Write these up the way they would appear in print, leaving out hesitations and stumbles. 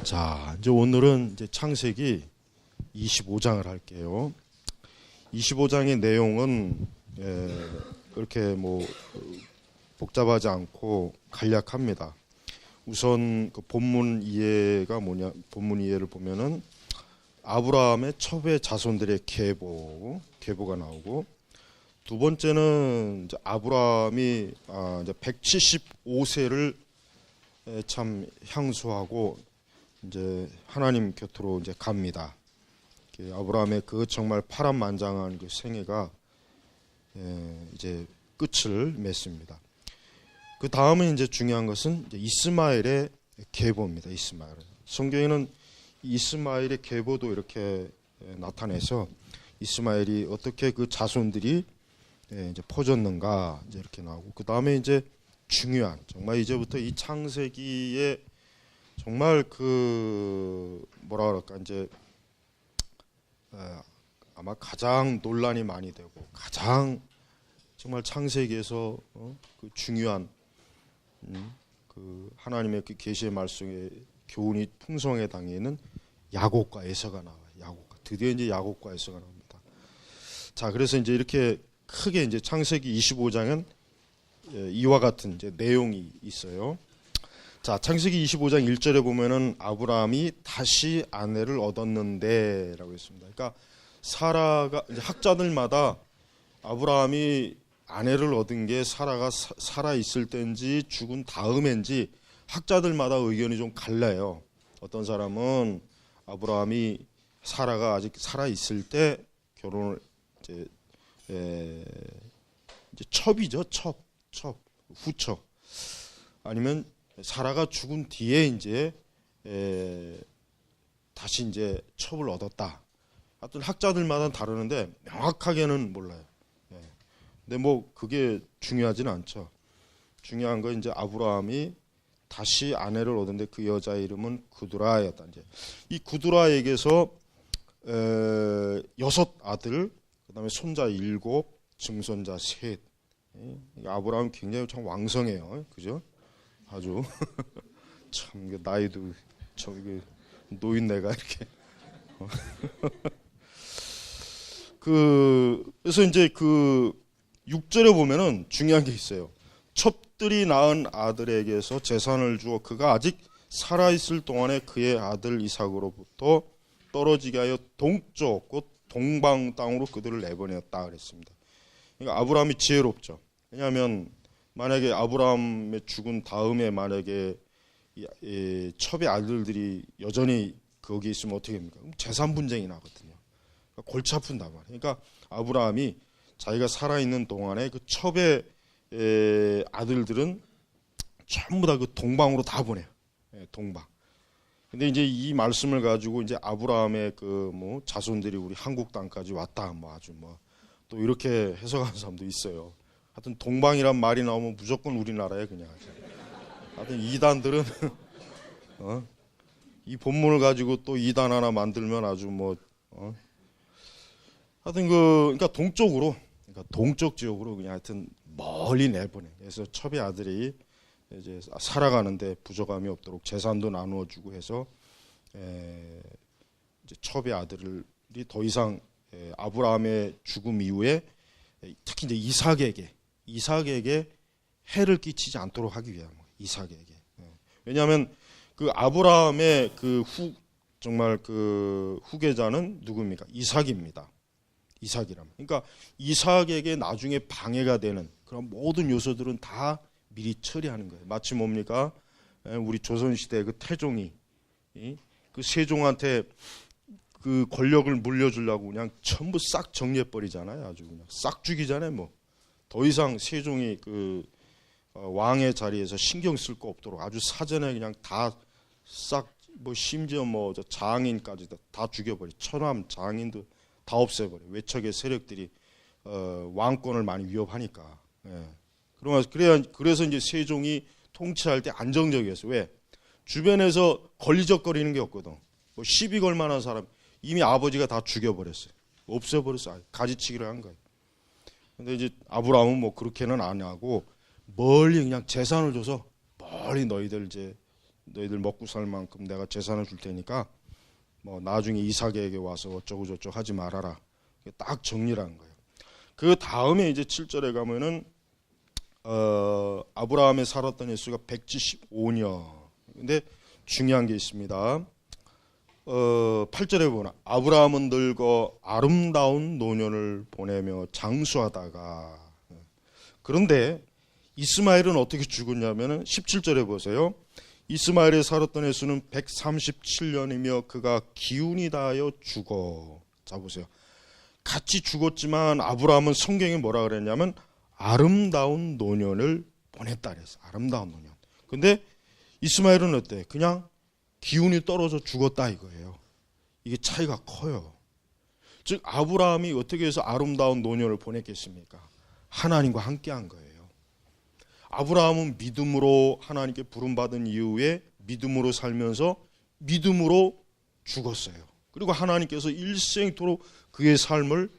자, 이제 오늘은 이제 창세기 25장을 할게요. 25장의 내용은 그렇게 복잡하지 않고 간략합니다. 우선 그 본문 이해가 뭐냐? 본문 이해를 보면은 아브라함의 첩의 자손들의 계보가 나오고, 두 번째는 이제 아브라함이 이제 175세를 참 향수하고 이제 하나님 곁으로 이제 갑니다. 아브라함의 그 정말 파란만장한 그 생애가 이제 끝을 맺습니다. 그 다음에 이제 중요한 것은 이제 이스마엘의 계보입니다. 이스마엘. 성경에는 이스마엘의 계보도 이렇게 나타내서 이스마엘이 어떻게 그 자손들이 이제 퍼졌는가 이제 이렇게 나오고, 그 다음에 이제 중요한 정말 이제부터 이 창세기에 정말 그 뭐라 그럴까 이제 아마 가장 논란이 많이 되고 가장 정말 창세기에서 그 중요한 그 하나님의 그 계시의 말씀의 교훈이 풍성해 당에는 야곱과 에서가 나와요. 드디어 이제 야곱과 에서가 나옵니다. 자, 그래서 이제 이렇게 크게 이제 창세기 25장은 이와 같은 이제 내용이 있어요. 자, 창세기 25장 1절에 보면은 아브라함이 다시 아내를 얻었는데라고 했습니다. 그러니까 사라가 이제 학자들마다 아브라함이 아내를 얻은 게 사라가 살아 있을 때인지 죽은 다음인지 학자들마다 의견이 좀 갈라요. 어떤 사람은 아브라함이 사라가 아직 살아 있을 때 결혼을 이제 첩이죠, 첩 후처, 아니면 사라가 죽은 뒤에 이제 다시 이제 첩을 얻었다. 하여튼 학자들마다 다르는데 명확하게는 몰라요. 근데 뭐 그게 중요하지는 않죠. 중요한 건 이제 아브라함이 다시 아내를 얻었는데 그 여자의 이름은 구두라였다. 이제 이 구두라에게서 6 아들, 그다음에 손자 7, 증손자 3. 아브라함 굉장히 참 왕성해요, 그죠? 아주 참 나이도 저기 노인네가 이렇게 그래서 이제 그 6절에 보면은 중요한 게 있어요. 첩들이 낳은 아들에게서 재산을 주어 그가 아직 살아 있을 동안에 그의 아들 이삭으로부터 떨어지게 하여 동쪽 곧 동방 땅으로 그들을 내보냈다 그랬습니다. 그러니까 아브라함이 지혜롭죠. 왜냐하면 만약에 아브라함의 죽은 다음에 만약에 이 첩의 아들들이 여전히 거기 있으면 어떻게 됩니까? 재산 분쟁이 나거든요. 그러니까 골치 아픈단 말이에요. 그러니까 아브라함이 자기가 살아있는 동안에 그 첩의 아들들은 전부 다 그 동방으로 다 보내요. 동방. 근데 이제 이 말씀을 가지고 이제 아브라함의 그 뭐 자손들이 우리 한국 땅까지 왔다, 뭐 아주 뭐 또 이렇게 해석하는 사람도 있어요. 하여튼 동방이란 말이 나오면 무조건 우리나라에 그냥. 하여튼 이단들은 이 본문을 가지고 또 이단 하나 만들면 아주 뭐 하여튼 그러니까 동쪽으로, 그러니까 동쪽 지역으로 그냥 하여튼 멀리 내보내. 그래서 첩의 아들이 이제 살아가는데 부족함이 없도록 재산도 나누어주고 해서 이제 첩의 아들이 더 이상 아브라함의 죽음 이후에 특히 이제 이삭에게 해를 끼치지 않도록 하기 위한 거예요. 이삭에게. 왜냐하면 그 아브라함의 그 정말 그 후계자는 누굽니까? 이삭입니다. 이삭이라면. 그러니까 이삭에게 나중에 방해가 되는 그런 모든 요소들은 다 미리 처리하는 거예요. 마치 뭡니까? 우리 조선시대 그 태종이 그 세종한테 그 권력을 물려주려고 그냥 전부 싹 정리해버리잖아요. 아주 그냥 싹 죽이잖아요. 뭐 더 이상 세종이 그 왕의 자리에서 신경 쓸 거 없도록 아주 사전에 그냥 다 싹, 뭐 심지어 뭐 장인까지 다 죽여버려. 처남 장인도 다 없애버려. 외척의 세력들이 왕권을 많이 위협하니까. 그래서 이제 세종이 통치할 때 안정적이었어요. 왜? 주변에서 걸리적거리는 게 없거든. 뭐 시비 걸 만한 사람 이미 아버지가 다 죽여버렸어요. 없애버렸어요. 가지치기를 한 거예요. 근데 이제 아브라함은 뭐 그렇게는 안 하고 멀리 그냥 재산을 줘서 멀리 너희들 이제 너희들 먹고 살 만큼 내가 재산을 줄 테니까 뭐 나중에 이삭에게 와서 어쩌고 저쩌고 하지 말아라. 딱 정리를 한 거예요. 그 다음에 이제 7절에 가면은 아브라함이 살았던 횟수가 175년. 근데 중요한 게 있습니다. 8절에 보면 아브라함은 늙어 아름다운 노년을 보내며 장수하다가, 그런데 이스마엘은 어떻게 죽었냐면은 17절에 보세요. 이스마엘이 살았던 횟수는 137년이며 그가 기운이 다하여 죽어. 자 보세요. 같이 죽었지만 아브라함은 성경에 뭐라 그랬냐면 아름다운 노년을 보냈다 그랬어. 아름다운 노년. 근데 이스마엘은 어때? 그냥 기운이 떨어져 죽었다 이거예요. 이게 차이가 커요. 즉 아브라함이 어떻게 해서 아름다운 노년을 보냈겠습니까? 하나님과 함께한 거예요. 아브라함은 믿음으로 하나님께 부름받은 이후에 믿음으로 살면서 믿음으로 죽었어요. 그리고 하나님께서 일생토록 그의 삶을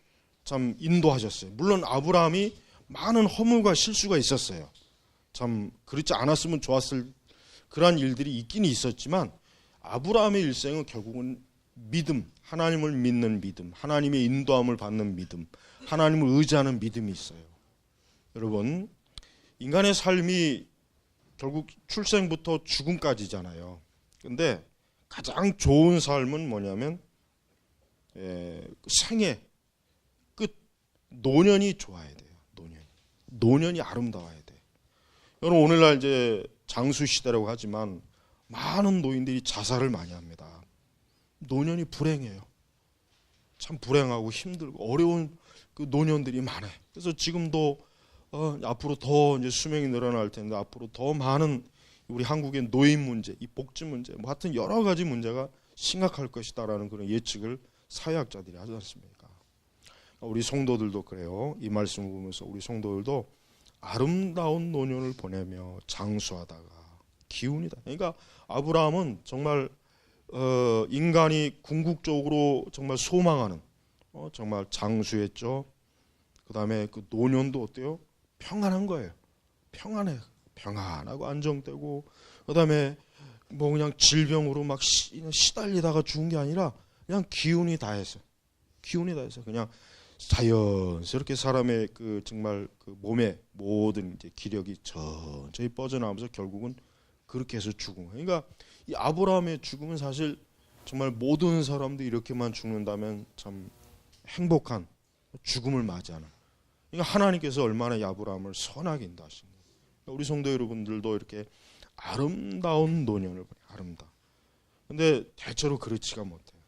참 인도하셨어요. 물론 아브라함이 많은 허물과 실수가 있었어요. 참 그렇지 않았으면 좋았을 그러한 일들이 있긴 있었지만 아브라함의 일생은 결국은 믿음, 하나님을 믿는 믿음, 하나님의 인도함을 받는 믿음, 하나님을 의지하는 믿음이 있어요. 여러분, 인간의 삶이 결국 출생부터 죽음까지잖아요. 근데 가장 좋은 삶은 뭐냐면 생애 끝 노년이 좋아야 돼요. 노년이 아름다워야 돼. 여러분 오늘날 이제 장수 시대라고 하지만 많은 노인들이 자살을 많이 합니다. 노년이 불행해요. 참 불행하고 힘들고 어려운 그 노년들이 많아요. 그래서 지금도 앞으로 더 이제 수명이 늘어날 텐데 앞으로 더 많은 우리 한국의 노인 문제, 이 복지 문제, 뭐 하여튼 여러 가지 문제가 심각할 것이다라는 그런 예측을 사회학자들이 하지 않습니까? 우리 성도들도 그래요. 이 말씀을 보면서 우리 성도들도 아름다운 노년을 보내며 장수하다가 기운이다. 그러니까 아브라함은 정말 인간이 궁극적으로 정말 소망하는 정말 장수했죠. 그 다음에 그 노년도 어때요? 평안한 거예요. 평안하고 안정되고, 그 다음에 뭐 그냥 질병으로 막 시달리다가 죽은 게 아니라 그냥 기운이 다해서 그냥 자연스럽게 사람의 그 정말 그 몸의 모든 이제 기력이 천천히 뻗어나오면서 결국은 그렇게 해서 죽은 거예요. 그러니까 이 아브라함의 죽음은 사실 정말 모든 사람들이 이렇게만 죽는다면 참 행복한 죽음을 맞이하는. 그러니까 하나님께서 얼마나 이 아브라함을 선하게 인도하신 거예요. 그러니까 우리 성도 여러분들도 이렇게 아름다운 노년을 보내요. 아름다운. 근데 대체로 그렇지가 못해요.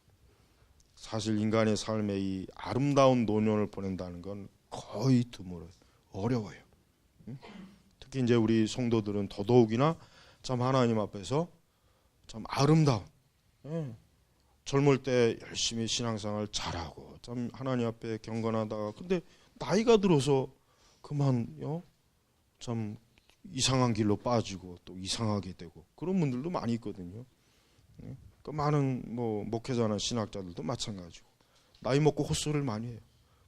사실 인간의 삶에 이 아름다운 노년을 보낸다는 건 거의 드물어요. 어려워요. 특히 이제 우리 성도들은 더더욱이나 참 하나님 앞에서 참 아름다운, 젊을 때 열심히 신앙생활 잘하고 참 하나님 앞에 경건하다가 근데 나이가 들어서 그만 참 이상한 길로 빠지고 또 이상하게 되고 그런 분들도 많이 있거든요. 그 많은 뭐 목회자나 신학자들도 마찬가지고 나이 먹고 헛소리를 많이 해요.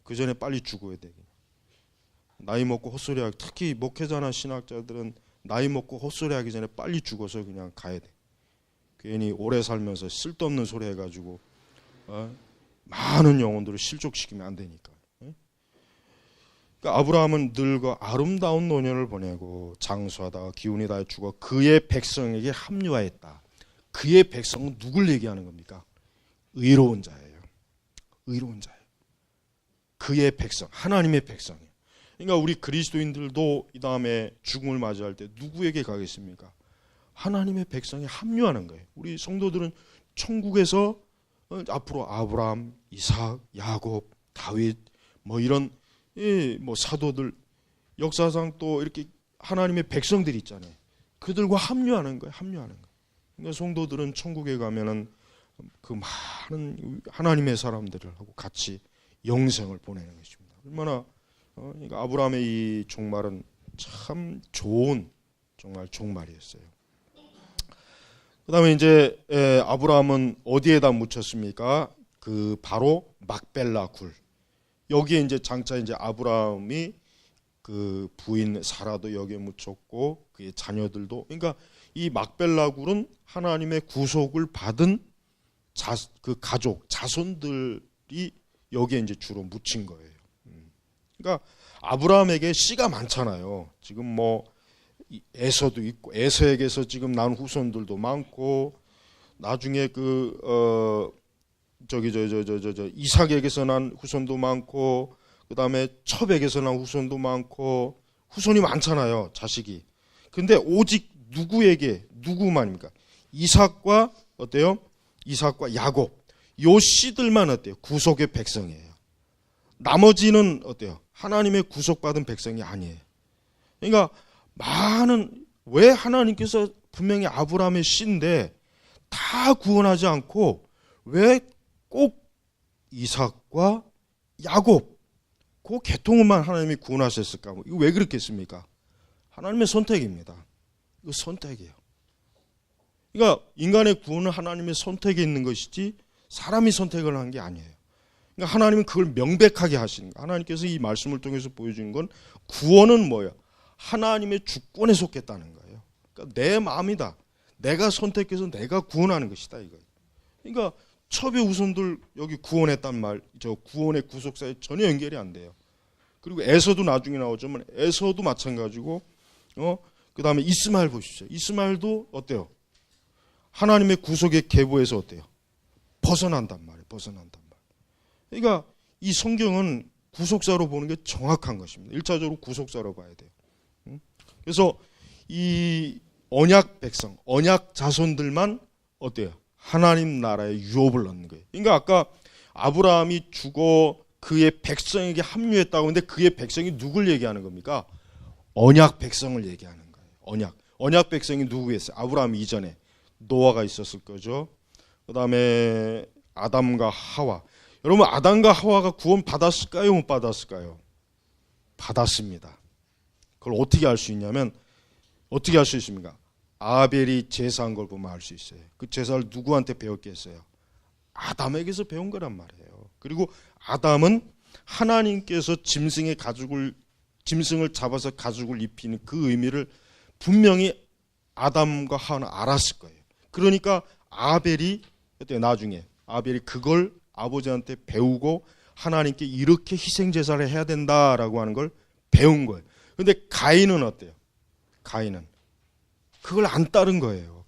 그 전에 빨리 죽어야 돼. 나이 먹고 헛소리하기, 특히 목회자나 신학자들은 나이 먹고 헛소리하기 전에 빨리 죽어서 그냥 가야 돼. 괜히 오래 살면서 쓸데없는 소리 해가지고 많은 영혼들을 실족시키면 안 되니까. 그러니까 아브라함은 늙어 아름다운 노년을 보내고 장수하다가 기운이 다해 죽어 그의 백성에게 합류하였다. 그의 백성은 누굴 얘기하는 겁니까? 의로운 자예요. 의로운 자예요. 그의 백성, 하나님의 백성이에요. 그러니까 우리 그리스도인들도 이 다음에 죽음을 맞이할 때 누구에게 가겠습니까? 하나님의 백성에 합류하는 거예요. 우리 성도들은 천국에서 앞으로 아브라함, 이삭, 야곱, 다윗 뭐 이런 뭐 사도들 역사상 또 이렇게 하나님의 백성들이 있잖아요. 그들과 합류하는 거예요. 그러니까 성도들은 천국에 가면은 그 많은 하나님의 사람들하고 같이 영생을 보내는 것입니다. 얼마나 그러니까 아브라함의 이 종말은 참 좋은 정말 종말이었어요. 그다음에 이제 아브라함은 어디에다 묻혔습니까? 그 바로 막벨라 굴. 여기에 이제 장차 이제 아브라함이 그 부인 사라도 여기에 묻혔고 그의 자녀들도, 그러니까 이 막벨라굴은 하나님의 구속을 받은 그 가족 자손들이 여기에 이제 주로 묻힌 거예요. 그러니까 아브라함에게 씨가 많잖아요. 지금 뭐 에서도 있고 에서에게서 지금 난 후손들도 많고, 나중에 이삭에게서 난 후손도 많고, 그 다음에 첩에게서 난 후손도 많고, 후손이 많잖아요, 자식이. 근데 오직 누구만입니까? 이삭과 어때요? 이삭과 야곱, 요 씨들만 어때요? 구속의 백성이에요. 나머지는 어때요? 하나님의 구속받은 백성이 아니에요. 그러니까 왜 하나님께서 분명히 아브라함의 씨인데 다 구원하지 않고 왜 꼭 이삭과 야곱 그 계통만 하나님이 구원하셨을까? 이거 왜 그렇겠습니까? 하나님의 선택입니다. 이거 선택이에요. 그러니까 인간의 구원은 하나님의 선택에 있는 것이지 사람이 선택을 한 게 아니에요. 그러니까 하나님은 그걸 명백하게 하시는 거예요. 하나님께서 이 말씀을 통해서 보여주는 건 구원은 뭐예요? 하나님의 주권에 속했다는 거예요. 그러니까 내 마음이다. 내가 선택해서 내가 구원하는 것이다 이거예요. 그러니까 첩의 후손들 여기 구원했단 말, 저 구원의 구속사에 전혀 연결이 안 돼요. 그리고 에서도 나중에 나오지만 에서도 마찬가지고, 그 다음에 이스마엘 보십시오. 이스마엘도 어때요? 하나님의 구속의 계보에서 어때요? 벗어난단 말이에요. 벗어난단 말이에요. 그러니까 이 성경은 구속사로 보는 게 정확한 것입니다. 1차적으로 구속사로 봐야 돼요. 그래서 이 언약 백성, 언약 자손들만 어때요? 하나님 나라의 유업을 얻는 거예요. 그러니까 아까 아브라함이 죽어 그의 백성에게 합류했다고 하는데 그의 백성이 누굴 얘기하는 겁니까? 언약 백성을 얘기하는 거예요. 언약 백성이 누구였어요? 아브라함 이전에 노아가 있었을 거죠. 그 다음에 아담과 하와. 여러분, 아담과 하와가 구원 받았을까요? 못 받았을까요? 받았습니다. 그걸 어떻게 알 수 있냐면, 어떻게 알 수 있습니까? 아벨이 제사한 걸 보면 알 수 있어요. 그 제사를 누구한테 배웠겠어요? 아담에게서 배운 거란 말이에요. 그리고 아담은 하나님께서 짐승을 잡아서 가죽을 입히는 그 의미를 분명히 아담과 하와는 알았을 거예요. 그러니까 나중에 아벨이 그걸 아버지한테 배우고 하나님께 이렇게 희생제사를 해야 된다라고 하는 걸 배운 거예요. 그런데 가인은 어때요? 가인은 그걸 안 따른 거예요.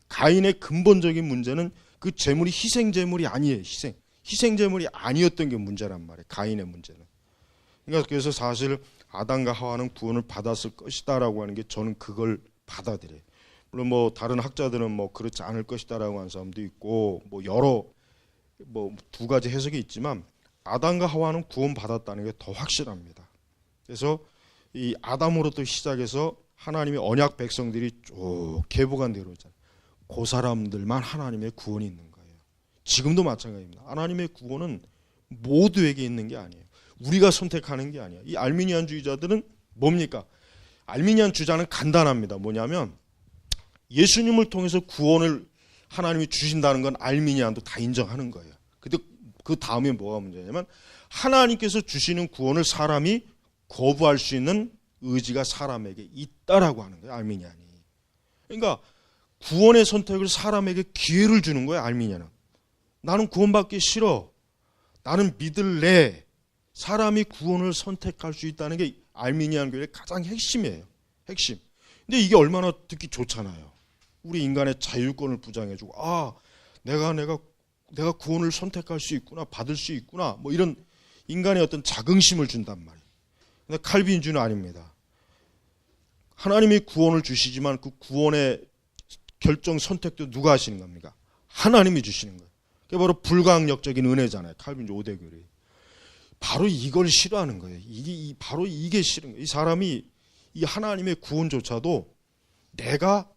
가인의 근본적인 문제는 그 제물이 희생제물이 아니에요. 희생제물이 아니었던 게 문제란 말이에요. 가인의 문제는. 그러니까 그래서 사실 아담과 하와는 구원을 받았을 것이다라고 하는 게 저는 그걸 받아들여요. 물론 뭐 다른 학자들은 뭐 그렇지 않을 것이다라고 하는 사람도 있고 뭐 두 가지 해석이 있지만 아담과 하와는 구원 받았다는 게 더 확실합니다. 그래서 이 아담으로부터 시작해서 하나님의 언약 백성들이 쭉 계보가 내려오잖아요. 그 사람들만 하나님의 구원이 있는 거예요. 지금도 마찬가지입니다. 하나님의 구원은 모두에게 있는 게 아니에요. 우리가 선택하는 게 아니에요. 이 알미니안주의자들은 뭡니까? 알미니안 주장은 간단합니다. 뭐냐면 예수님을 통해서 구원을 하나님이 주신다는 건 알미니안도 다 인정하는 거예요. 근데 그 다음에 뭐가 문제냐면 하나님께서 주시는 구원을 사람이 거부할 수 있는 의지가 사람에게 있다라고 하는 거예요. 알미니안이. 그러니까 구원의 선택을 사람에게 기회를 주는 거예요. 알미니안은. 나는 구원받기 싫어. 나는 믿을래. 사람이 구원을 선택할 수 있다는 게 알미니안 교회의 가장 핵심이에요. 핵심. 근데 이게 얼마나 듣기 좋잖아요. 우리 인간의 자율권을 부장해주고, 내가 구원을 선택할 수 있구나, 받을 수 있구나, 뭐 이런 인간의 어떤 자긍심을 준단 말이에요. 근데 칼빈주의는 아닙니다. 하나님이 구원을 주시지만 그 구원의 결정 선택도 누가 하시는 겁니까? 하나님이 주시는 거예요. 그게 바로 불가항력적인 은혜잖아요. 칼빈주의 5대 교리. 바로 이걸 싫어하는 거예요. 바로 이게 싫은 거예요. 이 사람이 이 하나님의 구원조차도 내가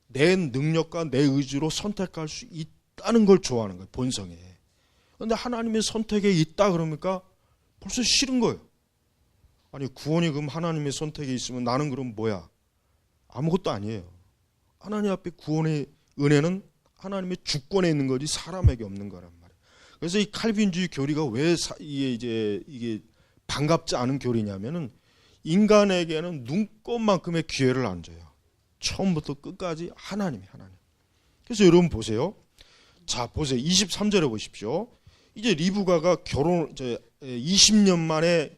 내 능력과 내 의지로 선택할 수 있다는 걸 좋아하는 거예요. 본성에. 그런데 하나님의 선택에 있다 그러니까 벌써 싫은 거예요. 아니 구원이 그럼 하나님의 선택에 있으면 나는 그럼 뭐야? 아무것도 아니에요. 하나님 앞에 구원의 은혜는 하나님의 주권에 있는 거지 사람에게 없는 거란 말이에요. 그래서 이 칼빈주의 교리가 왜 이게 반갑지 않은 교리냐면은 인간에게는 눈꼽만큼의 기회를 안 줘요. 처음부터 끝까지 하나님. 그래서 여러분 보세요. 자, 보세요. 23절에 보십시오. 이제 리브가가 결혼 20년 만에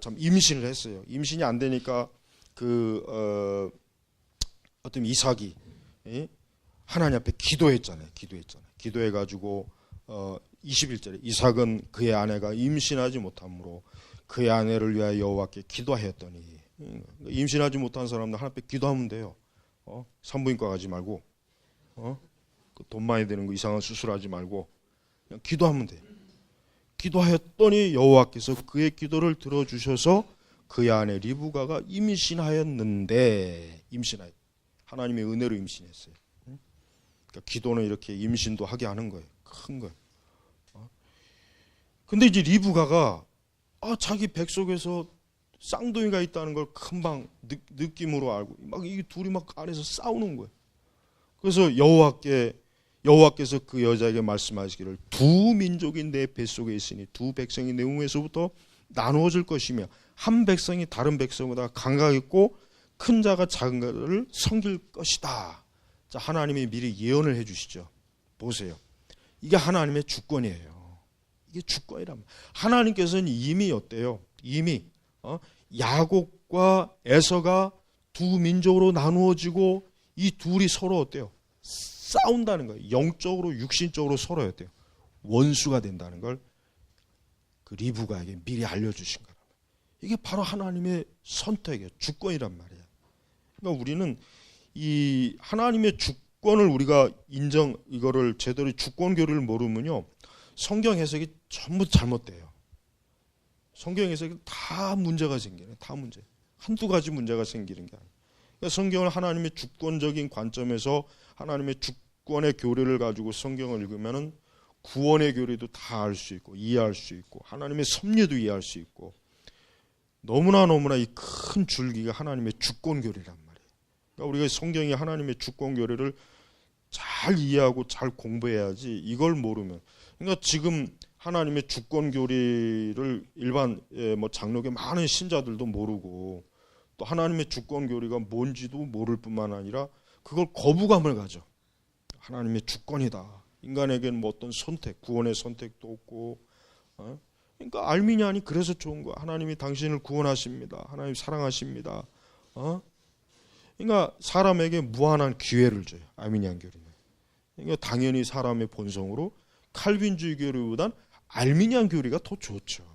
참 임신을 했어요. 임신이 안 되니까 어떤 이삭이 하나님 앞에 기도했잖아요. 기도해가지고 21절에 이삭은 그의 아내가 임신하지 못하므로 그의 아내를 위하여 여호와께 기도하였더니, 임신하지 못한 사람들 하나님 앞에 기도하면 돼요. 산부인과 가지 말고, 돈 많이 드는 거 이상한 수술하지 말고 그냥 기도하면 돼요. 기도하였더니 여호와께서 그의 기도를 들어주셔서 그의 아내 리브가가 임신하였는데, 하나님의 은혜로 임신했어요. 그러니까 기도는 이렇게 임신도 하게 하는 거예요. 큰 거예요. 근데 이제 리브가가 자기 뱃속에서 쌍둥이가 있다는 걸 금방 느낌으로 알고 막 이 둘이 막 안에서 싸우는 거예요. 그래서 여호와께서 그 여자에게 말씀하시기를 두 민족이 내 뱃속에 있으니 두 백성이 내 wom에서부터 나누어질 것이며 한 백성이 다른 백성보다 강하겠고 큰 자가 작은 자를 섬길 것이다. 자, 하나님이 미리 예언을 해주시죠. 보세요. 이게 하나님의 주권이에요. 이게 주권이란 말이에요. 하나님께서는 이미 어때요? 이미 야곱과 에서가 두 민족으로 나누어지고 이 둘이 서로 어때요? 싸운다는 거예요. 영적으로 육신적으로 서로 어때요? 원수가 된다는 걸 그 리브가에게 미리 알려주신 거란 말이에요. 이게 바로 하나님의 선택이에요. 주권이란 말이에요. 그러니까 우리는 이 하나님의 주권을 우리가 이거를 제대로 주권 교리를 모르면요, 성경 해석이 전부 잘못돼요. 성경 해석이 다 문제가 생기네. 다 문제. 한두 가지 문제가 생기는 게 아니에요. 그러니까 성경을 하나님의 주권적인 관점에서 하나님의 주권의 교리를 가지고 성경을 읽으면은 구원의 교리도 다 알 수 있고 이해할 수 있고 하나님의 섭리도 이해할 수 있고 너무나 이 큰 줄기가 하나님의 주권 교리란 말이에요. 그러니까 우리가 성경이 하나님의 주권 교리를 잘 이해하고 잘 공부해야지 이걸 모르면, 그러니까 지금 하나님의 주권 교리를 일반 장로교 많은 신자들도 모르고 또 하나님의 주권 교리가 뭔지도 모를 뿐만 아니라 그걸 거부감을 가져. 하나님의 주권이다. 인간에게는 뭐 어떤 선택, 구원의 선택도 없고, 그러니까 알미냐니 그래서 좋은 거야. 하나님이 당신을 구원하십니다. 하나님 사랑하십니다. 그러니까 사람에게 무한한 기회를 줘요. 알미니안 교리는. 그러니까 당연히 사람의 본성으로 칼빈주의 교리보단 알미니안 교리가 더 좋죠.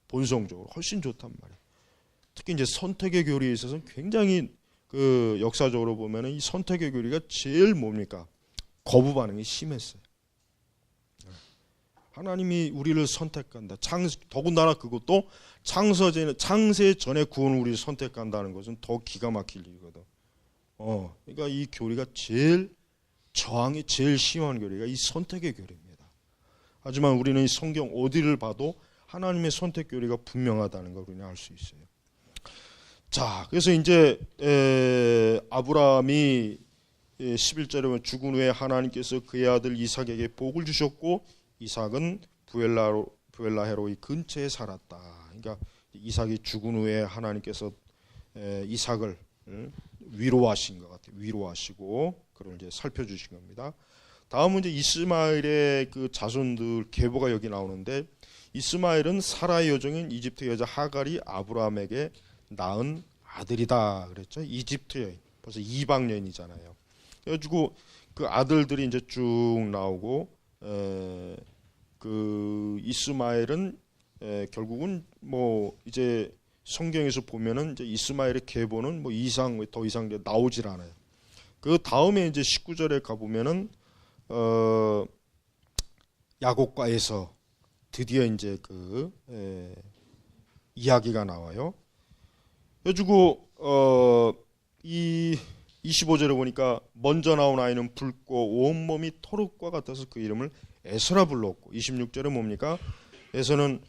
본성적으로 훨씬 좋단 말이에요. 특히 이제 선택의 교리에 있어서는 굉장히 역사적으로 보면은 이 선택의 교리가 제일 뭡니까? 거부 반응이 심했어요. 하나님이 우리를 선택한다. 더군다나 그것도 창세 전에 구원을 우리를 선택한다는 것은 더 기가 막힐 일이거든. 그러니까 이 교리가 저항이 제일 심한 교리가 이 선택의 교리입니다. 하지만 우리는 이 성경 어디를 봐도 하나님의 선택 교리가 분명하다는 걸 우리는 알 수 있어요. 자, 그래서 이제 아브라함이 11절에 보면 죽은 후에 하나님께서 그의 아들 이삭에게 복을 주셨고 이삭은 부엘라헤로이 근처에 살았다. 그러니까 이삭이 죽은 후에 하나님께서 이삭을 위로하신 것 같아요. 위로하시고 그걸 이제 살펴주신 겁니다. 다음은 이제 이스마엘의 그 자손들 계보가 여기 나오는데, 이스마엘은 사라의 여종인 이집트 여자 하갈이 아브라함에게 낳은 아들이다 그랬죠. 이집트 여인, 벌써 이방 여인이잖아요. 그래가지고 그 아들들이 이제 쭉 나오고, 그 이스마엘은 결국은 뭐 이제 성경에서 보면은 이제 이스마엘의 계보는 뭐 더 이상 나오질 않아요. 그 다음에 이제 19절에 가 보면은 야곱과에서 드디어 이제 이야기가 나와요. 그래가지고 이 25절에 보니까 먼저 나온 아이는 붉고 온몸이 토륵과 같아서 그 이름을 에서라 불렀고, 26절에 뭡니까? 에서는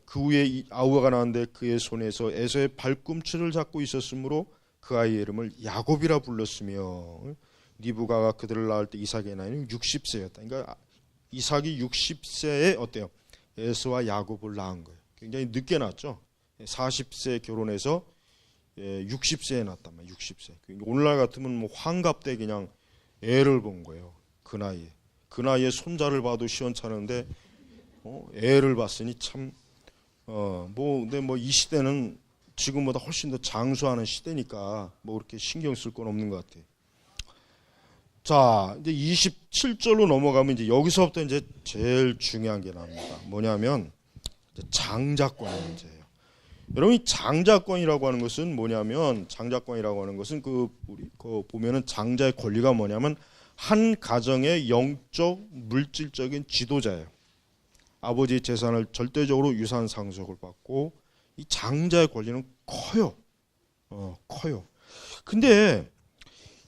그 후에 아우가 나왔는데 그의 손에서 에서의 발꿈치를 잡고 있었으므로 그 아이의 이름을 야곱이라 불렀으며, 리브가가 그들을 낳을 때 이삭의 나이는 60세였다. 그러니까 이삭이 60세에 어때요? 에서와 야곱을 낳은 거예요. 굉장히 늦게 낳았죠. 40세 결혼해서 60세에 낳았단 말이에요. 60세. 오늘날 같으면 뭐 환갑 때 그냥 애를 본 거예요. 그 나이에. 그 나이에 손자를 봐도 시원찮은데 애를 봤으니 참 근데 뭐 이 시대는 지금보다 훨씬 더 장수하는 시대니까 뭐 그렇게 신경 쓸 건 없는 것 같아요. 자, 이제 27절로 넘어가면 이제 여기서부터 이제 제일 중요한 게 나옵니다. 뭐냐면 장자권의 문제예요. 여러분, 이 장자권이라고 하는 것은 뭐냐면, 장자권이라고 하는 것은 우리 보면은 장자의 권리가 뭐냐면 한 가정의 영적 물질적인 지도자예요. 아버지 재산을 절대적으로 유산 상속을 받고 이 장자의 권리는 커요. 커요. 근데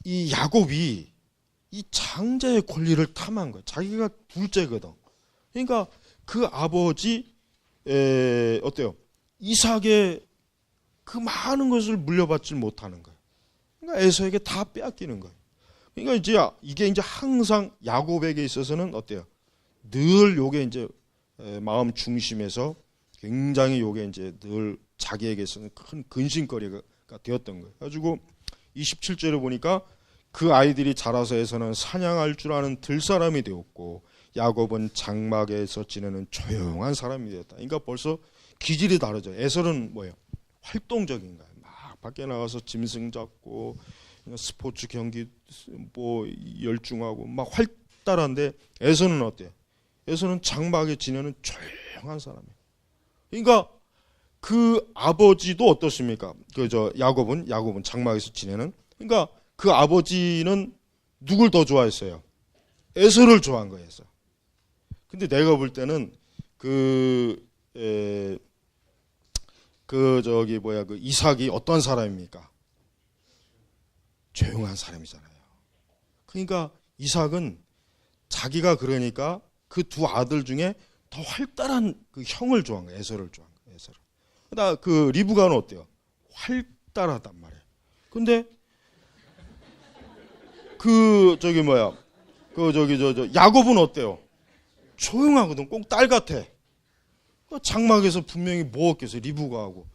이 야곱이 이 장자의 권리를 탐한 거예요. 자기가 둘째거든. 그러니까 그 아버지 어때요? 이삭의 그 많은 것을 물려받지 못하는 거예요. 그러니까 에서에게 다 빼앗기는 거예요. 그러니까 이제 이게 이제 항상 야곱에게 있어서는 어때요? 늘 요게 이제 마음 중심에서 굉장히 요게 이제 늘 자기에게서는 큰 근심거리가 되었던 거예요. 가지고 27절에 보니까 그 아이들이 자라서 에서는 사냥할 줄 아는 들사람이 되었고 야곱은 장막에서 지내는 조용한 사람이 되었다. 그러니까 벌써 기질이 다르죠. 에서는 뭐예요? 활동적인 거예요. 막 밖에 나가서 짐승 잡고 스포츠 경기 뭐 열중하고 막 활달한데 에서는 어때요? 에서는 장막에 지내는 조용한 사람이에요. 그러니까 그 아버지도 어떻습니까? 야곱은 장막에서 지내는. 그러니까 그 아버지는 누굴 더 좋아했어요? 에서를 좋아한 거예요. 에서. 근데 내가 볼 때는 그 이삭이 어떤 사람입니까? 조용한 사람이잖아요. 그러니까 이삭은 자기가 그러니까 그 두 아들 중에 더 활달한 그 형을 좋아한 거예요. 에서를 좋아한 거예요. 에서를. 그러나 그 리브가는 어때요? 활달하단 말이에요. 근데 야곱은 어때요? 조용하거든. 꼭 딸 같아. 장막에서 분명히 뭐 했겠어요? 리브가하고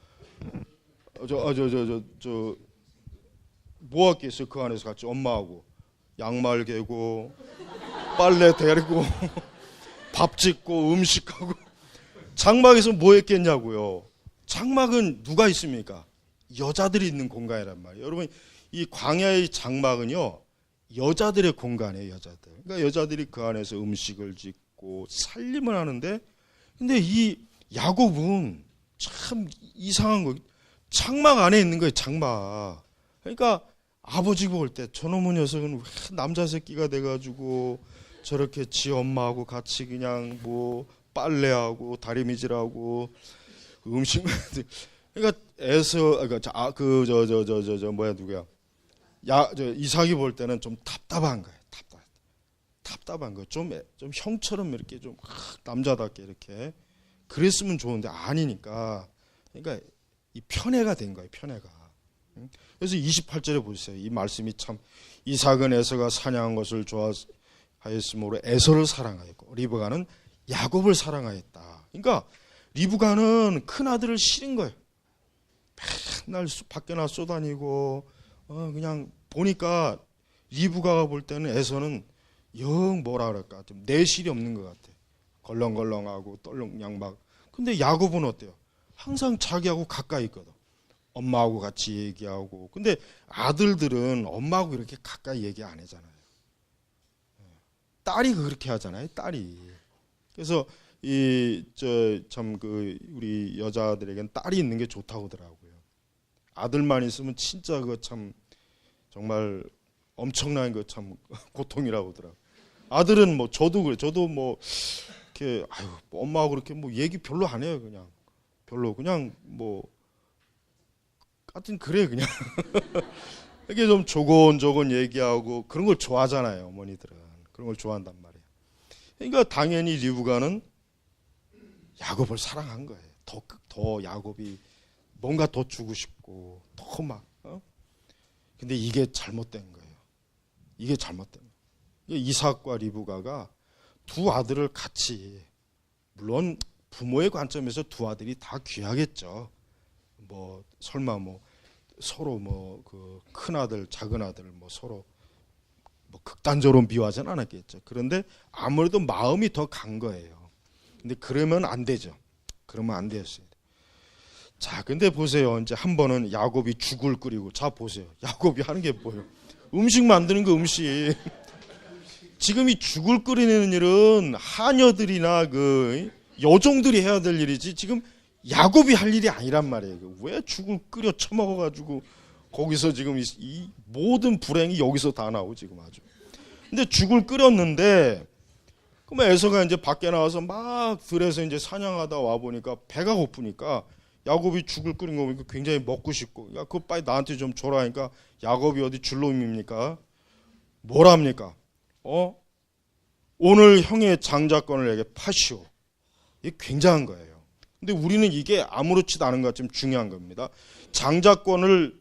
뭐 했겠어요? 그 안에서 같이 엄마하고 양말 개고 빨래 데리고 밥 짓고 음식하고 장막에서 뭐 했겠냐고요. 장막은 누가 있습니까? 여자들이 있는 공간이란 말이에요. 여러분, 이 광야의 장막은요 여자들의 공간이에요. 여자들. 그러니까 여자들이 그 안에서 음식을 짓고 살림을 하는데, 근데 이 야곱은 참 이상한 거, 장막 안에 있는 거예요. 장막. 그러니까 아버지가 볼 때 저놈의 녀석은 왜 남자 새끼가 돼가지고 저렇게 지 엄마하고 같이 그냥 뭐 빨래하고 다리미질하고 음식 그러니까 이삭이 볼 때는 좀 답답한 거예요. 답답한 거. 좀 형처럼 이렇게 좀 남자답게 이렇게 그랬으면 좋은데 아니니까. 그러니까 이 편애가 된 거예요. 편애가. 그래서 28절에 보세요. 이 말씀이 참, 이삭은 에서가 사냥한 것을 좋아하였으므로 에서를 사랑하였고 리브가는 야곱을 사랑하였다. 그러니까 리브가는 큰 아들을 싫은 거예요. 맨날 밖에 나가 쏘다니고 그냥 보니까 리브가가 볼 때는 에서는 영 뭐라 그럴까 좀 내실이 없는 것 같아. 걸렁걸렁하고 떨렁냥 막. 근데 야곱은 어때요? 항상 자기하고 가까이 있거든. 엄마하고 같이 얘기하고. 근데 아들들은 엄마하고 이렇게 가까이 얘기 안 하잖아요. 딸이 그렇게 하잖아요. 딸이. 그래서 우리 여자들에겐 딸이 있는 게 좋다고 하더라고요. 아들만 있으면 진짜 그거 참 정말 엄청난 거 참 고통이라고 하더라고요. 아들은 뭐 저도 그래. 저도 뭐 이렇게 엄마하고 그렇게 뭐 얘기 별로 안 해요. 그냥 뭐 하여튼 그래 그냥 이렇게 좀 조곤조곤 얘기하고 그런 걸 좋아하잖아요. 어머니들은 그런 걸 좋아한단 말이에요. 그러니까 당연히 리브가는 야곱을 사랑한 거예요. 더 야곱이 뭔가 더 주고 싶고 더 막. 근데 이게 잘못된 거예요. 이게 잘못된 거예요. 이삭과 리브가가 두 아들을 같이, 물론 부모의 관점에서 두 아들이 다 귀하겠죠. 뭐 설마 뭐 서로 뭐 그 큰 아들 작은 아들 뭐 서로 뭐 극단적으로 비유하진 않았겠죠. 그런데 아무래도 마음이 더 간 거예요. 근데 그러면 안 되죠. 그러면 안 되었어요. 자, 근데 보세요. 이제 한 번은 야곱이 죽을 끓이고, 자 보세요. 야곱이 하는 게 뭐예요? 음식 만드는 거 음식. 지금 이 죽을 끓이는 일은 하녀들이나 그 여종들이 해야 될 일이지 지금 야곱이 할 일이 아니란 말이에요. 왜 죽을 끓여 처먹어가지고 거기서 지금 이 모든 불행이 여기서 다 나오고 지금 아주. 근데 죽을 끓였는데 그러면 에서가 이제 밖에 나와서 막 들에서 이제 사냥하다 와 보니까 배가 고프니까 야곱이 죽을 끓인 거 보니까 굉장히 먹고 싶고, 야 그거 빨리 나한테 좀 줘라 하니까 야곱이 어디 줄놈입니까? 뭐랍니까? 오늘 형의 장자권을 내게 파시오. 이게 굉장한 거예요. 근데 우리는 이게 아무렇지도 않은 것 같지만 중요한 겁니다. 장자권을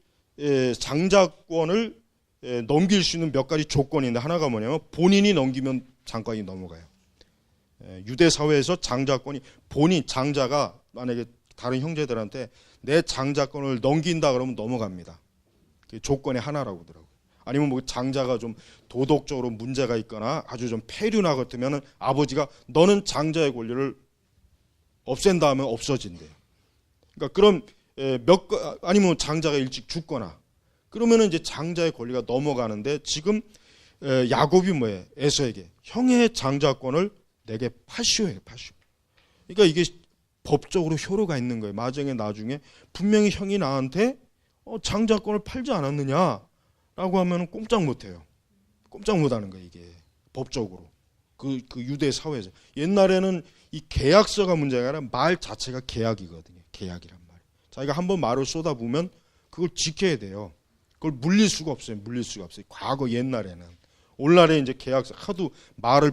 넘길 수 있는 몇 가지 조건인데 하나가 뭐냐면 본인이 넘기면 장관이 넘어가요. 유대 사회에서 장자권이 본인 장자가 만약에 다른 형제들한테 내 장자권을 넘긴다 그러면 넘어갑니다. 그게 조건의 하나라고 하더라고요. 아니면 뭐 장자가 좀 도덕적으로 문제가 있거나 아주 좀 폐륜화 같으면 아버지가 너는 장자의 권리를 없앤다 하면 없어진대요. 그러니까 그럼 아니면 장자가 일찍 죽거나 그러면은 이제 장자의 권리가 넘어가는데 지금 야곱이 뭐예요? 에서에게 형의 장자권을 내게 파시오예요. 파시오. 그러니까 이게 법적으로 효로가 있는 거예요. 나중에 분명히 형이 나한테 장자권을 팔지 않았느냐라고 하면 꼼짝 못해요. 꼼짝 못하는 거예요. 이게 법적으로 그 유대 사회에서 옛날에는 이 계약서가 문제가 아니라 말 자체가 계약이거든요. 계약이란 말. 자기가 한번 말을 쏟아부으면 그걸 지켜야 돼요. 그걸 물릴 수가 없어요. 물릴 수가 없어요. 과거 옛날에는. 오늘날에 이제 계약서 하도 말을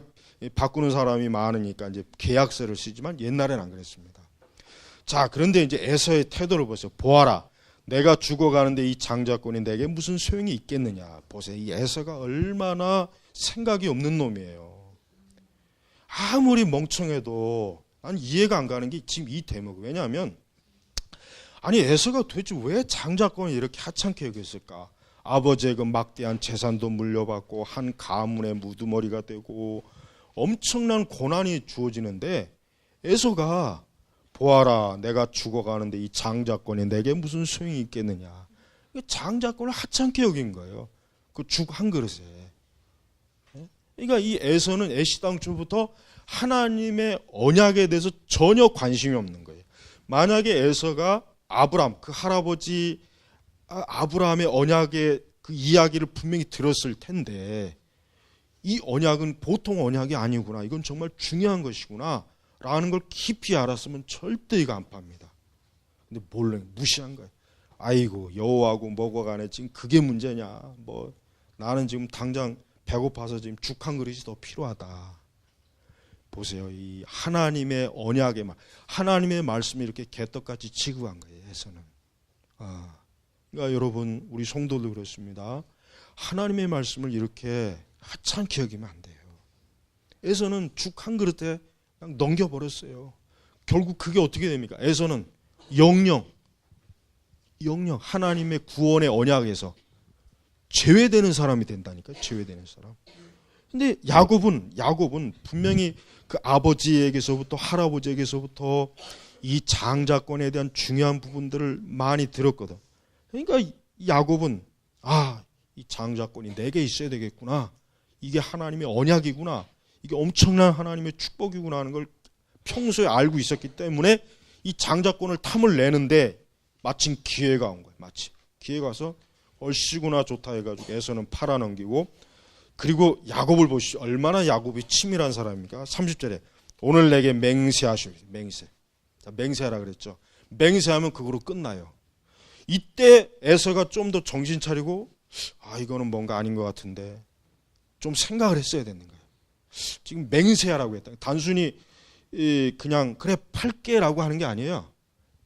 바꾸는 사람이 많으니까 이제 계약서를 쓰지만 옛날에는 안 그랬습니다. 자, 그런데 이제 에서의 태도를 보세요. 보아라. 내가 죽어가는데 이 장자권이 내게 무슨 소용이 있겠느냐. 보세요. 이 에서가 얼마나 생각이 없는 놈이에요. 아무리 멍청해도 난 이해가 안 가는 게 지금 이 대목. 왜냐하면 아니 에서가 도대체 왜 장자권을 이렇게 하찮게 여겼을까? 아버지의 그 막대한 재산도 물려받고 한 가문의 무두머리가 되고 엄청난 고난이 주어지는데 에서가 보아라 내가 죽어가는데 이 장자권이 내게 무슨 소용이 있겠느냐. 장자권을 하찮게 여긴 거예요. 그 죽 한 그릇에. 그러니까 이 에서는 애시당초부터 하나님의 언약에 대해서 전혀 관심이 없는 거예요. 만약에 에서가 아브람 그 할아버지 아브라함의 언약의 그 이야기를 분명히 들었을 텐데 이 언약은 보통 언약이 아니구나. 이건 정말 중요한 것이구나. 라는 걸 깊이 알았으면 절대 이거 안 팝니다. 근데 몰라요. 무시한 거예요. 아이고 여호와하고 뭐가 간에 지금 그게 문제냐. 뭐 나는 지금 당장 배고파서 지금 죽 한 그릇이 더 필요하다. 보세요. 이 하나님의 언약의 말, 하나님의 말씀이 이렇게 개떡같이 지급한 거예요. 에서는. 그러니까 여러분 우리 성도도 그렇습니다. 하나님의 말씀을 이렇게 하찮게 여기면 안 돼요. 에서는 죽 한 그릇에 그냥 넘겨버렸어요. 결국 그게 어떻게 됩니까? 에서는 영영 하나님의 구원의 언약에서 제외되는 사람이 된다니까요. 제외되는 사람. 근데 야곱은 분명히 그 아버지에게서부터 할아버지에게서부터 이 장자권에 대한 중요한 부분들을 많이 들었거든. 그러니까 야곱은 이 장자권이 내게 있어야 되겠구나. 이게 하나님의 언약이구나. 이게 엄청난 하나님의 축복이구나 하는 걸 평소에 알고 있었기 때문에 이 장자권을 탐을 내는데 마침 기회가 온 거예요. 마침 기회가 와서 얼씨구나 좋다 해가지고 에서는 팔아넘기고, 그리고 야곱을 보시죠. 얼마나 야곱이 치밀한 사람입니까? 30절에 오늘 내게 맹세하시오. 맹세하라 그랬죠. 맹세하면 그거로 끝나요. 이때 에서가 좀 더 정신 차리고 이거는 뭔가 아닌 것 같은데 좀 생각을 했어야 되는 거예요. 지금 맹세하라고 했다. 단순히 그냥 그래 팔게라고 하는 게 아니에요.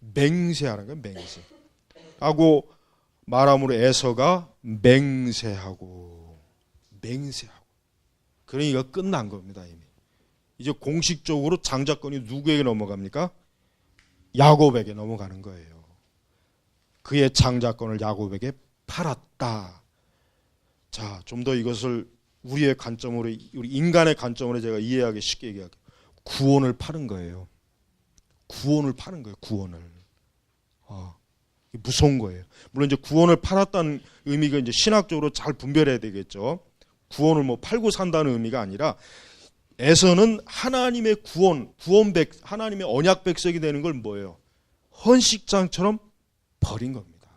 맹세하는 거예요. 맹세하고 말함으로 에서가 맹세하고 그러니까 끝난 겁니다. 이미 이제 공식적으로 장자권이 누구에게 넘어갑니까? 야곱에게 넘어가는 거예요. 그의 장자권을 야곱에게 팔았다. 자, 좀 더 이것을 우리의 관점으로, 우리 인간의 관점으로 제가 이해하기 쉽게 얘기할게요. 구원을 파는 거예요. 구원을 파는 거예요. 구원을. 무서운 거예요. 물론 이제 구원을 팔았다는 의미가 이제 신학적으로 잘 분별해야 되겠죠. 구원을 뭐 팔고 산다는 의미가 아니라 에서는 하나님의 하나님의 언약 백성이 되는 걸 뭐예요? 헌식장처럼 버린 겁니다.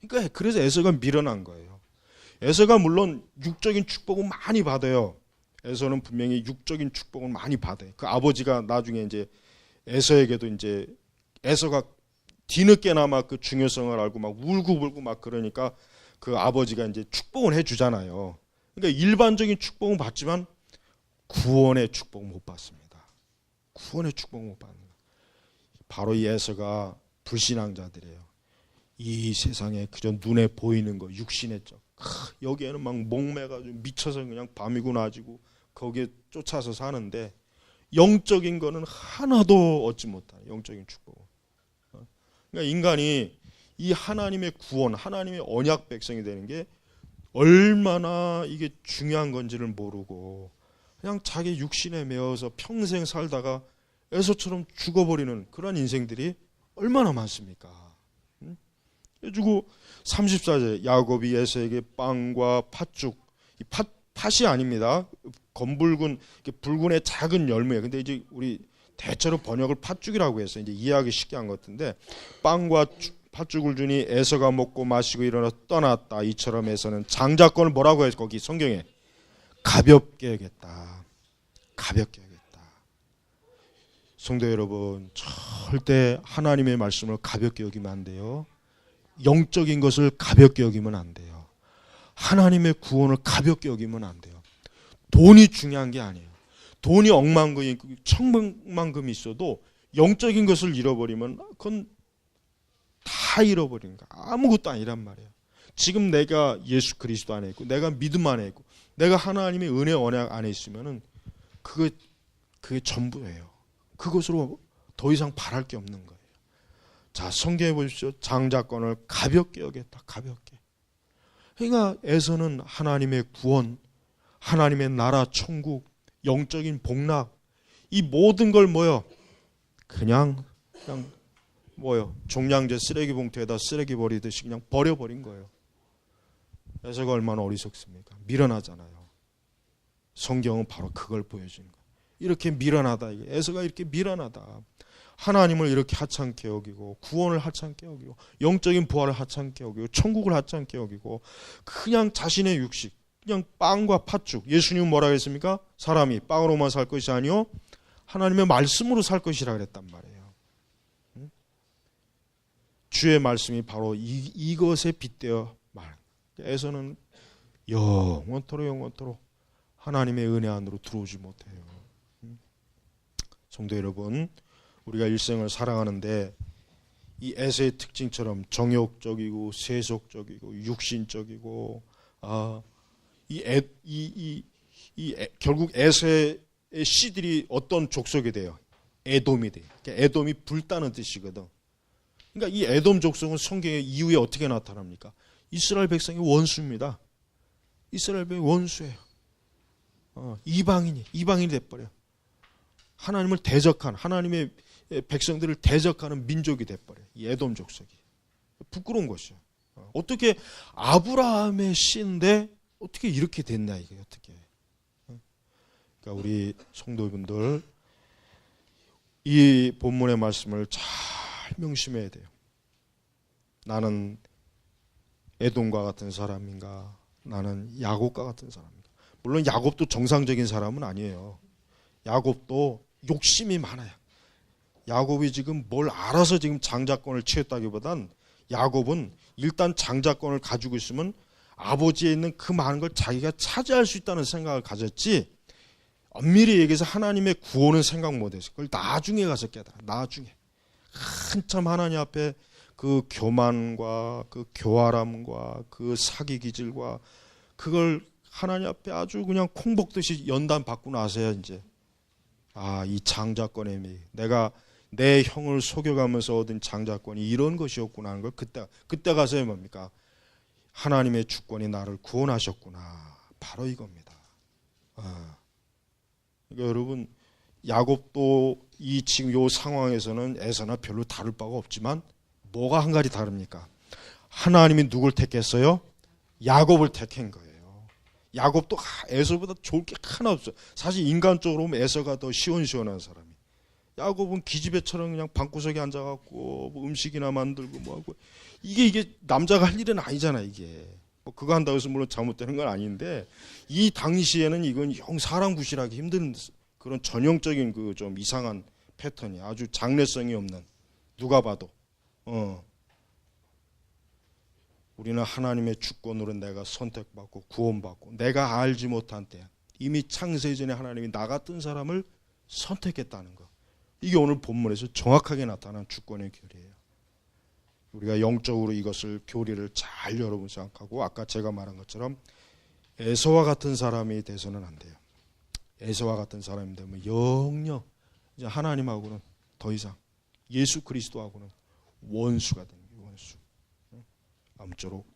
그러니까 그래서 에서가 미련한 거예요. 에서가 물론 육적인 축복은 많이 받아요. 에서는 분명히 육적인 축복을 많이 받아요. 그 아버지가 나중에 이제 에서에게도 이제 에서가 뒤늦게나마 그 중요성을 알고 막 울고불고 막 그러니까 그 아버지가 이제 축복을 해주잖아요. 그러니까 일반적인 축복은 받지만 구원의 축복은 못 받습니다. 구원의 축복은 못 받는 거예요. 바로 이 에서가 불신앙자들이에요. 이 세상에 그저 눈에 보이는 거, 육신의 적. 여기에는 막 목매가지고 미쳐서 그냥 밤이고 낮이고 거기에 쫓아서 사는데 영적인 거는 하나도 얻지 못하는 영적인 축복. 그러니까 인간이 이 하나님의 구원, 하나님의 언약 백성이 되는 게 얼마나 이게 중요한 건지를 모르고 그냥 자기 육신에 매어서 평생 살다가 에서처럼 죽어버리는 그런 인생들이 얼마나 많습니까? 그래가지고 34절 야곱이 에서에게 빵과 팥죽, 이 팥이 아닙니다. 검붉은 붉은의 작은 열무예요. 근데 이제 우리 대체로 번역을 팥죽이라고 해서 이제 이해하기 쉽게 한 것 같은데 빵과 팥죽을 주니 에서가 먹고 마시고 일어나 떠났다. 이처럼 에서는 장자권을 뭐라고 해서 거기 성경에 가볍게 여겼다. 가볍게 여겼다. 성도 여러분, 절대 하나님의 말씀을 가볍게 여기면 안 돼요. 영적인 것을 가볍게 여기면 안 돼요. 하나님의 구원을 가볍게 여기면 안 돼요. 돈이 중요한 게 아니에요. 돈이 억만금이 천만금이 있어도 영적인 것을 잃어버리면 그건 다 잃어버린 거야. 아무것도 아니란 말이에요. 지금 내가 예수 그리스도 안에 있고 내가 믿음 안에 있고 내가 하나님의 은혜 언약 안에 있으면은 그게 전부예요. 그것으로 더 이상 바랄 게 없는 거예요. 자, 성경에 보십시오. 장자권을 가볍게 여겼다. 가볍게. 그러니까 에서는 하나님의 구원, 하나님의 나라, 천국, 영적인 복락 이 모든 걸 그냥 종량제 쓰레기 봉투에다 쓰레기 버리듯이 그냥 버려버린 거예요. 에서가 얼마나 어리석습니까? 미련하잖아요. 성경은 바로 그걸 보여주는 거예요. 이렇게 미련하다. 에서가 이렇게 미련하다. 하나님을 이렇게 하찮게 여기고 구원을 하찮게 여기고 영적인 부활을 하찮게 여기고 천국을 하찮게 여기고 그냥 자신의 육식 그냥 빵과 팥죽. 예수님은 뭐라고 했습니까? 사람이 빵으로만 살 것이 아니요 하나님의 말씀으로 살 것이라 그랬단 말이에요. 주의 말씀이 바로 이것에 빗대어 말. 에서는 영원토록 하나님의 은혜 안으로 들어오지 못해요. 성도 여러분, 우리가 일생을 살아가는데 이 에서의 특징처럼 정욕적이고 세속적이고 육신적이고 결국 에서의 씨들이 어떤 족속이 돼요? 에돔이 돼요. 그러니까 에돔이 불다는 뜻이거든. 그러니까 이 에돔 족속은 성경에 이후에 어떻게 나타납니까? 이스라엘 백성의 원수입니다. 이스라엘 백성의 원수예요. 이방인이 돼버려. 하나님을 대적한 하나님의 백성들을 대적하는 민족이 돼버려. 이 에돔 족속이 부끄러운 것이죠. 어떻게 아브라함의 씨인데 어떻게 이렇게 됐냐 이게 어떻게? 그러니까 우리 성도분들 이 본문의 말씀을 잘 명심해야 돼요. 나는 에돔과 같은 사람인가? 나는 야곱과 같은 사람인가? 물론 야곱도 정상적인 사람은 아니에요. 야곱도 욕심이 많아요. 야곱이 지금 뭘 알아서 지금 장자권을 취했다기보단 야곱은 일단 장자권을 가지고 있으면 아버지에 있는 그 많은 걸 자기가 차지할 수 있다는 생각을 가졌지 엄밀히 얘기해서 하나님의 구원은 생각 못했어요. 그걸 나중에 가서 깨달아. 나중에 한참 하나님 앞에 그 교만과 그 교활함과 그 사기 기질과 그걸 하나님 앞에 아주 그냥 콩 볶듯이 연단 받고 나서야 이제 이 장자권의 미 내가 내 형을 속여가면서 얻은 장자권이 이런 것이었구나 하는 걸 그때 가서야 뭡니까? 하나님의 주권이 나를 구원하셨구나. 바로 이겁니다. 그러니까 여러분, 야곱도 이 지금 요 상황에서는 에서나 별로 다를 바가 없지만 뭐가 한 가지 다릅니까? 하나님이 누굴 택했어요? 야곱을 택한 거예요. 야곱도 에서보다 좋을 게 하나 없어요. 사실 인간적으로 보면 에서가 더 시원시원한 사람이. 야곱은 기집애처럼 그냥 방구석에 앉아갖고 뭐 음식이나 만들고 뭐하고 이게 남자가 할 일은 아니잖아 이게. 뭐 그거 한다고 해서 물론 잘못되는 건 아닌데 이 당시에는 이건 영 사람 구실하기 힘든 그런 전형적인 그 좀 이상한 패턴이 아주 장래성이 없는 누가 봐도 우리는 하나님의 주권으로 내가 선택받고 구원받고 내가 알지 못한 때 이미 창세 전에 하나님이 나 같은 사람을 선택했다는 것. 이게 오늘 본문에서 정확하게 나타난 주권의 교리예요. 우리가 영적으로 이것을 교리를 잘 여러분 생각하고 아까 제가 말한 것처럼 에서와 같은 사람이 돼서는 안 돼요. 에서와 같은 사람이 되면 영영 이제 하나님하고는 더 이상 예수 그리스도하고는 원수가 되는 거예요. 원수. 아무쪼록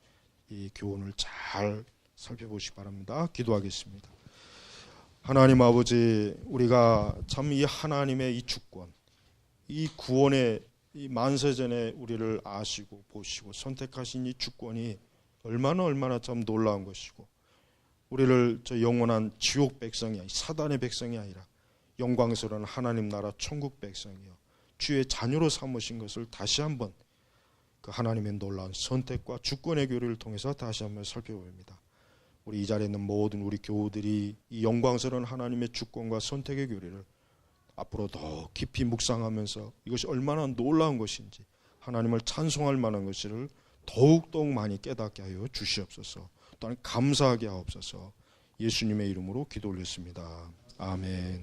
이 교훈을 잘 살펴보시기 바랍니다. 기도하겠습니다. 하나님 아버지, 우리가 참 이 하나님의 이 주권, 이 구원의 이 만세전에 우리를 아시고 보시고 선택하신 이 주권이 얼마나 참 놀라운 것이고 우리를 저 영원한 지옥 백성이 아니라 사단의 백성이 아니라 영광스러운 하나님 나라 천국 백성이요 주의 자녀로 삼으신 것을 다시 한번 그 하나님의 놀라운 선택과 주권의 교리를 통해서 다시 한번 살펴봅니다. 우리 이 자리에 있는 모든 우리 교우들이 이 영광스러운 하나님의 주권과 선택의 교리를 앞으로 더 깊이 묵상하면서 이것이 얼마나 놀라운 것인지 하나님을 찬송할 만한 것을 더욱 많이 깨닫게 하여 주시옵소서. 또한 감사하게 하옵소서. 예수님의 이름으로 기도 올렸습니다. 아멘.